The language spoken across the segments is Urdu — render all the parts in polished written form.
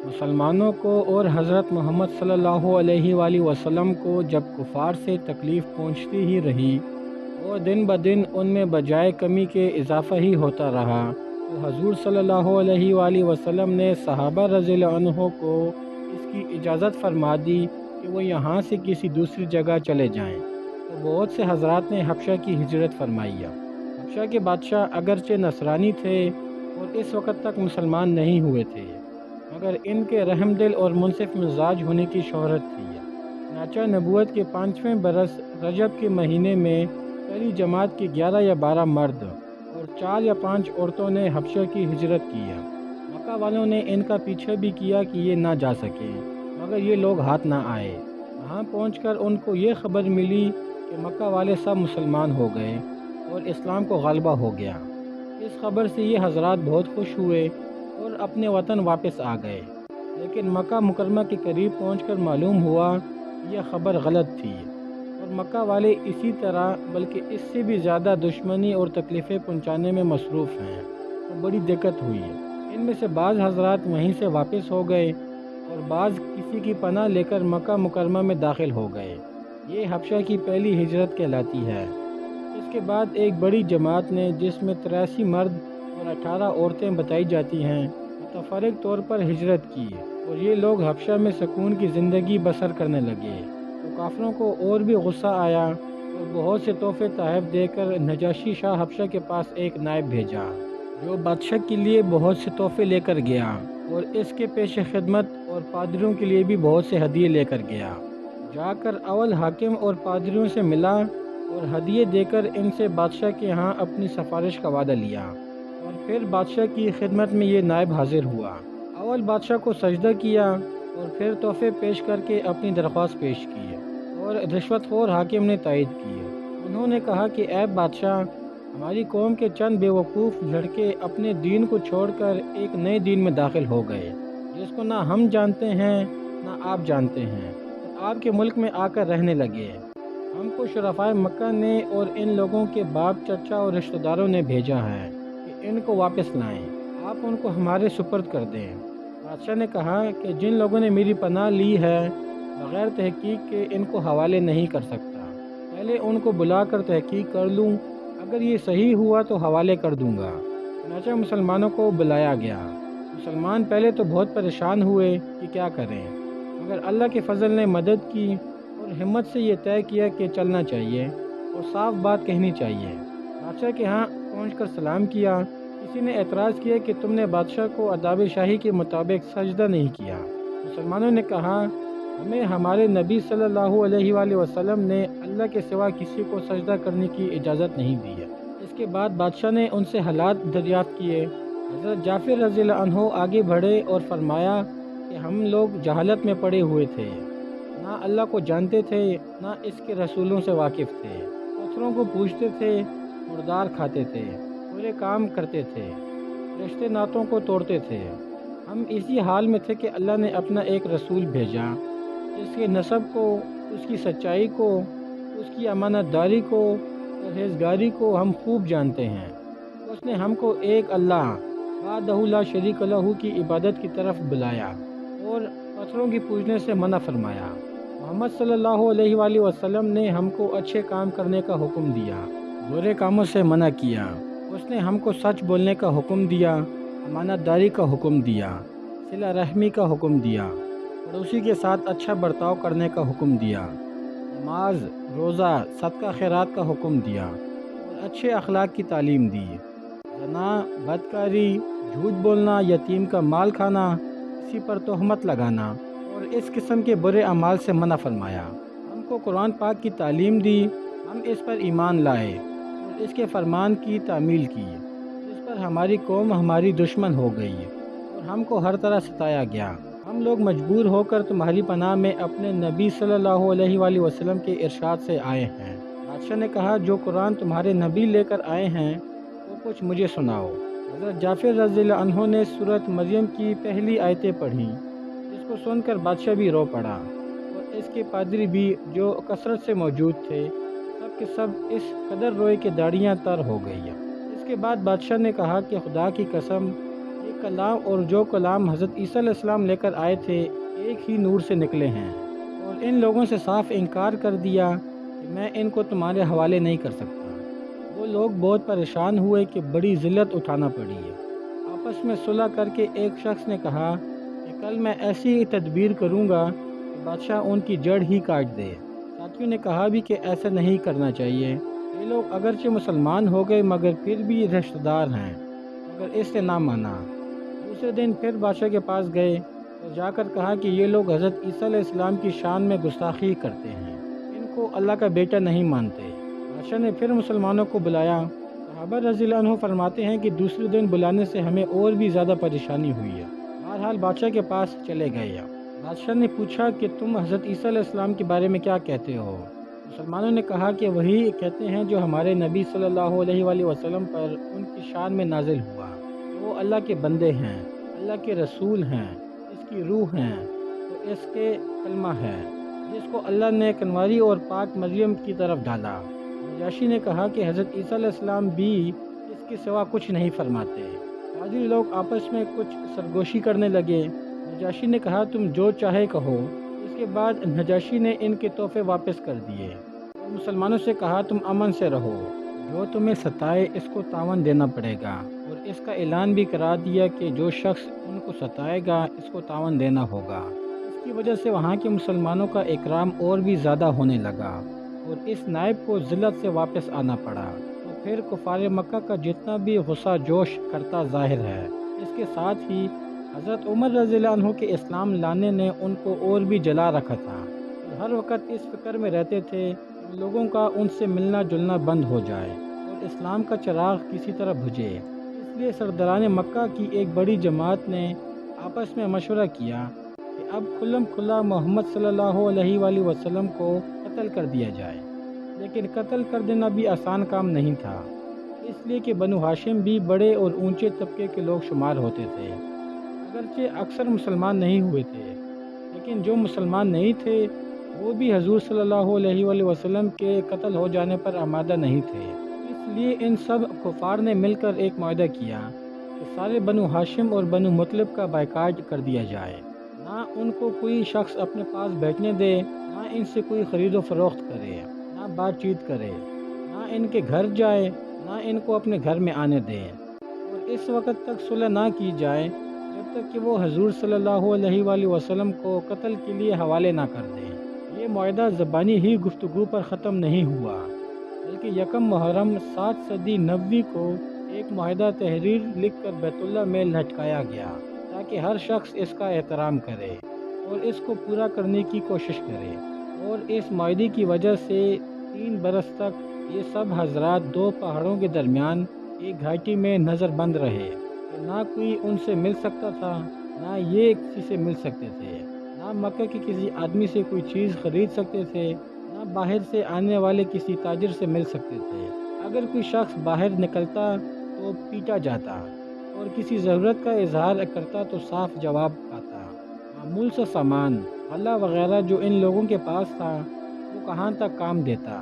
مسلمانوں کو اور حضرت محمد صلی اللہ علیہ وآلہ وسلم کو جب کفار سے تکلیف پہنچتی ہی رہی اور دن بدن ان میں بجائے کمی کے اضافہ ہی ہوتا رہا، تو حضور صلی اللہ علیہ وآلہ وسلم نے صحابہ رضی اللہ عنہ کو اس کی اجازت فرما دی کہ وہ یہاں سے کسی دوسری جگہ چلے جائیں۔ تو بہت سے حضرات نے حبشہ کی ہجرت فرمائی۔ حبشہ کے بادشاہ اگرچہ نصرانی تھے اور اس وقت تک مسلمان نہیں ہوئے تھے، مگر ان کے رحم دل اور منصف مزاج ہونے کی شہرت تھی۔ چنانچہ نبوت کے 5ویں برس رجب کے مہینے میں پہلی جماعت کے 11 یا 12 مرد اور 4 یا 5 عورتوں نے حبشہ کی ہجرت کی۔ مکہ والوں نے ان کا پیچھا بھی کیا کہ یہ نہ جا سکے، مگر یہ لوگ ہاتھ نہ آئے۔ وہاں پہنچ کر ان کو یہ خبر ملی کہ مکہ والے سب مسلمان ہو گئے اور اسلام کو غلبہ ہو گیا۔ اس خبر سے یہ حضرات بہت خوش ہوئے اور اپنے وطن واپس آ گئے، لیکن مکہ مکرمہ کے قریب پہنچ کر معلوم ہوا کہ یہ خبر غلط تھی اور مکہ والے اسی طرح بلکہ اس سے بھی زیادہ دشمنی اور تکلیفیں پہنچانے میں مصروف ہیں، تو بڑی دقت ہوئی۔ ان میں سے بعض حضرات وہیں سے واپس ہو گئے اور بعض کسی کی پناہ لے کر مکہ مکرمہ میں داخل ہو گئے۔ یہ حبشہ کی پہلی ہجرت کہلاتی ہے۔ اس کے بعد ایک بڑی جماعت نے، جس میں 83 مرد اور 18 عورتیں بتائی جاتی ہیں، متفرق طور پر ہجرت کی اور یہ لوگ حبشہ میں سکون کی زندگی بسر کرنے لگے۔ تو کافروں کو اور بھی غصہ آیا اور بہت سے تحفے تحائف دے کر نجاشی شاہ حبشہ کے پاس ایک نائب بھیجا، جو بادشاہ کے لیے بہت سے تحفے لے کر گیا اور اس کے پیش خدمت اور پادریوں کے لیے بھی بہت سے ہدیے لے کر گیا۔ جا کر اول حاکم اور پادریوں سے ملا اور ہدیے دے کر ان سے بادشاہ کے ہاں اپنی سفارش کا وعدہ لیا، اور پھر بادشاہ کی خدمت میں یہ نائب حاضر ہوا۔ اول بادشاہ کو سجدہ کیا اور پھر تحفے پیش کر کے اپنی درخواست پیش کی اور رشوت خور حاکم نے تائید کی۔ انہوں نے کہا کہ اے بادشاہ، ہماری قوم کے چند بیوقوف لڑکے اپنے دین کو چھوڑ کر ایک نئے دین میں داخل ہو گئے، جس کو نہ ہم جانتے ہیں نہ آپ جانتے ہیں، اور آپ کے ملک میں آ کر رہنے لگے۔ ہم کو شرفائے مکہ نے اور ان لوگوں کے باپ، چچا اور رشتہ داروں نے بھیجا ہے کہ ان کو واپس لائیں، آپ ان کو ہمارے سپرد کر دیں۔ بادشاہ نے کہا کہ جن لوگوں نے میری پناہ لی ہے، بغیر تحقیق کے ان کو حوالے نہیں کر سکتا، پہلے ان کو بلا کر تحقیق کر لوں، اگر یہ صحیح ہوا تو حوالے کر دوں گا۔ چنانچہ مسلمانوں کو بلایا گیا۔ مسلمان پہلے تو بہت پریشان ہوئے کہ کیا کریں، مگر اللہ کے فضل نے مدد کی اور ہمت سے یہ طے کیا کہ چلنا چاہیے اور صاف بات کہنی چاہیے۔ بادشاہ کے ہاں پہنچ کر سلام کیا۔ کسی نے اعتراض کیا کہ تم نے بادشاہ کو آداب شاہی کے مطابق سجدہ نہیں کیا۔ مسلمانوں نے کہا، ہمیں ہمارے نبی صلی اللہ علیہ وآلہ وسلم نے اللہ کے سوا کسی کو سجدہ کرنے کی اجازت نہیں دی ہے۔ اس کے بعد بادشاہ نے ان سے حالات دریافت کیے۔ حضرت جعفر رضی اللہ عنہ آگے بڑھے اور فرمایا کہ ہم لوگ جہالت میں پڑے ہوئے تھے، نہ اللہ کو جانتے تھے نہ اس کے رسولوں سے واقف تھے، پتھروں کو پوجتے تھے، مردار کھاتے تھے، برے کام کرتے تھے، رشتے ناتوں کو توڑتے تھے۔ ہم اسی حال میں تھے کہ اللہ نے اپنا ایک رسول بھیجا، جس کے نسب کو، اس کی سچائی کو، اس کی امانت داری کو، پرہیزگاری کو ہم خوب جانتے ہیں۔ اس نے ہم کو ایک اللہ وحدہ لا شریک لہ کی عبادت کی طرف بلایا اور پتھروں کی پوجنے سے منع فرمایا۔ محمد صلی اللہ علیہ وآلہ وسلم نے ہم کو اچھے کام کرنے کا حکم دیا، برے کاموں سے منع کیا۔ اس نے ہم کو سچ بولنے کا حکم دیا، امانت داری کا حکم دیا، صلہ رحمی کا حکم دیا، پڑوسی کے ساتھ اچھا برتاؤ کرنے کا حکم دیا، نماز، روزہ، صدقہ خیرات کا حکم دیا اور اچھے اخلاق کی تعلیم دی۔ زنا، بدکاری، جھوٹ بولنا، یتیم کا مال کھانا، کسی پر تہمت لگانا اور اس قسم کے برے اعمال سے منع فرمایا۔ ہم کو قرآن پاک کی تعلیم دی، ہم اس پر ایمان لائے اور اس کے فرمان کی تعمیل کی، جس پر ہماری قوم ہماری دشمن ہو گئی اور ہم کو ہر طرح ستایا گیا۔ ہم لوگ مجبور ہو کر تمہاری پناہ میں اپنے نبی صلی اللہ علیہ وآلہ وسلم کے ارشاد سے آئے ہیں۔ بادشاہ نے کہا، جو قرآن تمہارے نبی لے کر آئے ہیں وہ کچھ مجھے سناؤ۔ حضرت جعفر رضی اللہ عنہ نے سورۃ مریم کی پہلی آیتیں پڑھیں، جس کو سن کر بادشاہ بھی رو پڑا اور اس کے پادری بھی، جو کثرت سے موجود تھے، سب کے سب اس قدر روئے کہ داڑھیاں تر ہو گئی۔ اس کے بعد بادشاہ نے کہا کہ خدا کی قسم، یہ کلام اور جو کلام حضرت عیسیٰ علیہ السلام لے کر آئے تھے ایک ہی نور سے نکلے ہیں، اور ان لوگوں سے صاف انکار کر دیا کہ میں ان کو تمہارے حوالے نہیں کر سکتا۔ وہ لوگ بہت پریشان ہوئے کہ بڑی ذلت اٹھانا پڑی ہے۔ آپس میں صلح کر کے ایک شخص نے کہا کہ کل میں ایسی تدبیر کروں گا کہ بادشاہ ان کی جڑ ہی کاٹ دے۔ ساتھیوں نے کہا بھی کہ ایسا نہیں کرنا چاہیے، یہ لوگ اگرچہ مسلمان ہو گئے مگر پھر بھی رشتہ دار ہیں، مگر اس نے نہ مانا۔ دوسرے دن پھر بادشاہ کے پاس گئے اور جا کر کہا کہ یہ لوگ حضرت عیسیٰ علیہ السلام کی شان میں گستاخی کرتے ہیں، ان کو اللہ کا بیٹا نہیں مانتے۔ بادشاہ نے پھر مسلمانوں کو بلایا۔ صحابہ رضی اللہ عنہ فرماتے ہیں کہ دوسرے دن بلانے سے ہمیں اور بھی زیادہ پریشانی ہوئی ہے۔ بہرحال بادشاہ کے پاس چلے گئے۔ بادشاہ نے پوچھا کہ تم حضرت عیسیٰ علیہ السلام کے بارے میں کیا کہتے ہو؟ مسلمانوں نے کہا کہ وہی کہتے ہیں جو ہمارے نبی صلی اللہ علیہ وآلہ وسلم پر ان کی شان میں نازل ہوا، کہ وہ اللہ کے بندے ہیں، اللہ کے رسول ہیں، اس کی روح ہیں، تو اس کے کلمہ ہے جس کو اللہ نے کنواری اور پاک مریم کی طرف ڈالا۔ نجاشی نے کہا کہ حضرت عیسیٰ علیہ السلام بھی اس کے سوا کچھ نہیں فرماتے۔ پادری لوگ آپس میں کچھ سرگوشی کرنے لگے۔ نجاشی نے کہا تم جو چاہے کہو۔ اس کے بعد نجاشی نے ان کے تحفے واپس کر دیے اور مسلمانوں سے کہا تم امن سے رہو، جو تمہیں ستائے اس کو تاوان دینا پڑے گا، اور اس کا اعلان بھی کرا دیا کہ جو شخص ان کو ستائے گا اس کو تاوان دینا ہوگا۔ اس کی وجہ سے وہاں کے مسلمانوں کا اکرام اور بھی زیادہ ہونے لگا اور اس نائب کو ذلت سے واپس آنا پڑا۔ تو پھر کفار مکہ کا جتنا بھی غصہ جوش کرتا ظاہر ہے، اس کے ساتھ ہی حضرت عمر رضی اللہ عنہ کے اسلام لانے نے ان کو اور بھی جلا رکھا تھا، اور ہر وقت اس فکر میں رہتے تھے کہ لوگوں کا ان سے ملنا جلنا بند ہو جائے اور اسلام کا چراغ کسی طرح بجھے۔ اس لیے سرداران مکہ کی ایک بڑی جماعت نے آپس میں مشورہ کیا کہ اب کھلم کھلا محمد صلی اللہ علیہ وآلہ وسلم کو قتل کر دیا جائے۔ لیکن قتل کر دینا بھی آسان کام نہیں تھا، اس لیے کہ بنو ہاشم بھی بڑے اور اونچے طبقے کے لوگ شمار ہوتے تھے۔ اگرچہ اکثر مسلمان نہیں ہوئے تھے، لیکن جو مسلمان نہیں تھے وہ بھی حضور صلی اللہ علیہ وآلہ وسلم کے قتل ہو جانے پر آمادہ نہیں تھے۔ اس لیے ان سب کفار نے مل کر ایک معاہدہ کیا کہ سارے بنو ہاشم اور بنو مطلب کا بائیکاٹ کر دیا جائے، نہ ان کو کوئی شخص اپنے پاس بیٹھنے دے، نہ ان سے کوئی خرید و فروخت کرے، نہ بات چیت کرے، نہ ان کے گھر جائے، نہ ان کو اپنے گھر میں آنے دے، اور اس وقت تک صلح نہ کی جائے جب تک کہ وہ حضور صلی اللہ علیہ وآلہ وسلم کو قتل کے لیے حوالے نہ کر دیں۔ یہ معاہدہ زبانی ہی گفتگو پر ختم نہیں ہوا، بلکہ یکم محرم 7 صدی نبوی کو ایک معاہدہ تحریر لکھ کر بیت اللہ میں لٹکایا گیا تاکہ ہر شخص اس کا احترام کرے اور اس کو پورا کرنے کی کوشش کرے۔ اور اس معاہدے کی وجہ سے 3 برس تک یہ سب حضرات 2 پہاڑوں کے درمیان ایک گھاٹی میں نظر بند رہے کہ نہ کوئی ان سے مل سکتا تھا، نہ یہ کسی سے مل سکتے تھے، نہ مکہ کے کسی آدمی سے کوئی چیز خرید سکتے تھے، نہ باہر سے آنے والے کسی تاجر سے مل سکتے تھے۔ اگر کوئی شخص باہر نکلتا تو پیٹا جاتا اور کسی ضرورت کا اظہار کرتا تو صاف جواب پاتا۔ معمول سا سامان، غلہ وغیرہ جو ان لوگوں کے پاس تھا وہ کہاں تک کام دیتا۔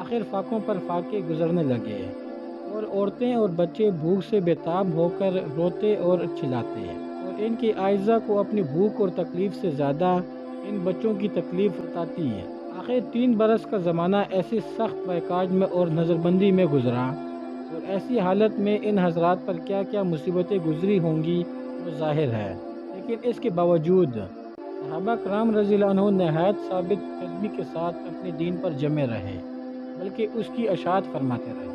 آخر فاقوں پر فاقے گزرنے لگے اور عورتیں اور بچے بھوک سے بےتاب ہو کر روتے اور چلاتے، اور ان کی اعضاء کو اپنی بھوک اور تکلیف سے زیادہ ان بچوں کی تکلیف ستاتی ہے۔ آخر 3 برس کا زمانہ ایسے سخت بائیکاٹ میں اور نظر بندی میں گزرا، اور ایسی حالت میں ان حضرات پر کیا کیا مصیبتیں گزری ہوں گی وہ ظاہر ہے۔ لیکن اس کے باوجود صحابہ کرام رضی اللہ عنہ نہایت ثابت قدمی کے ساتھ اپنے دین پر جمے رہے، بلکہ اس کی اشاعت فرماتے رہے۔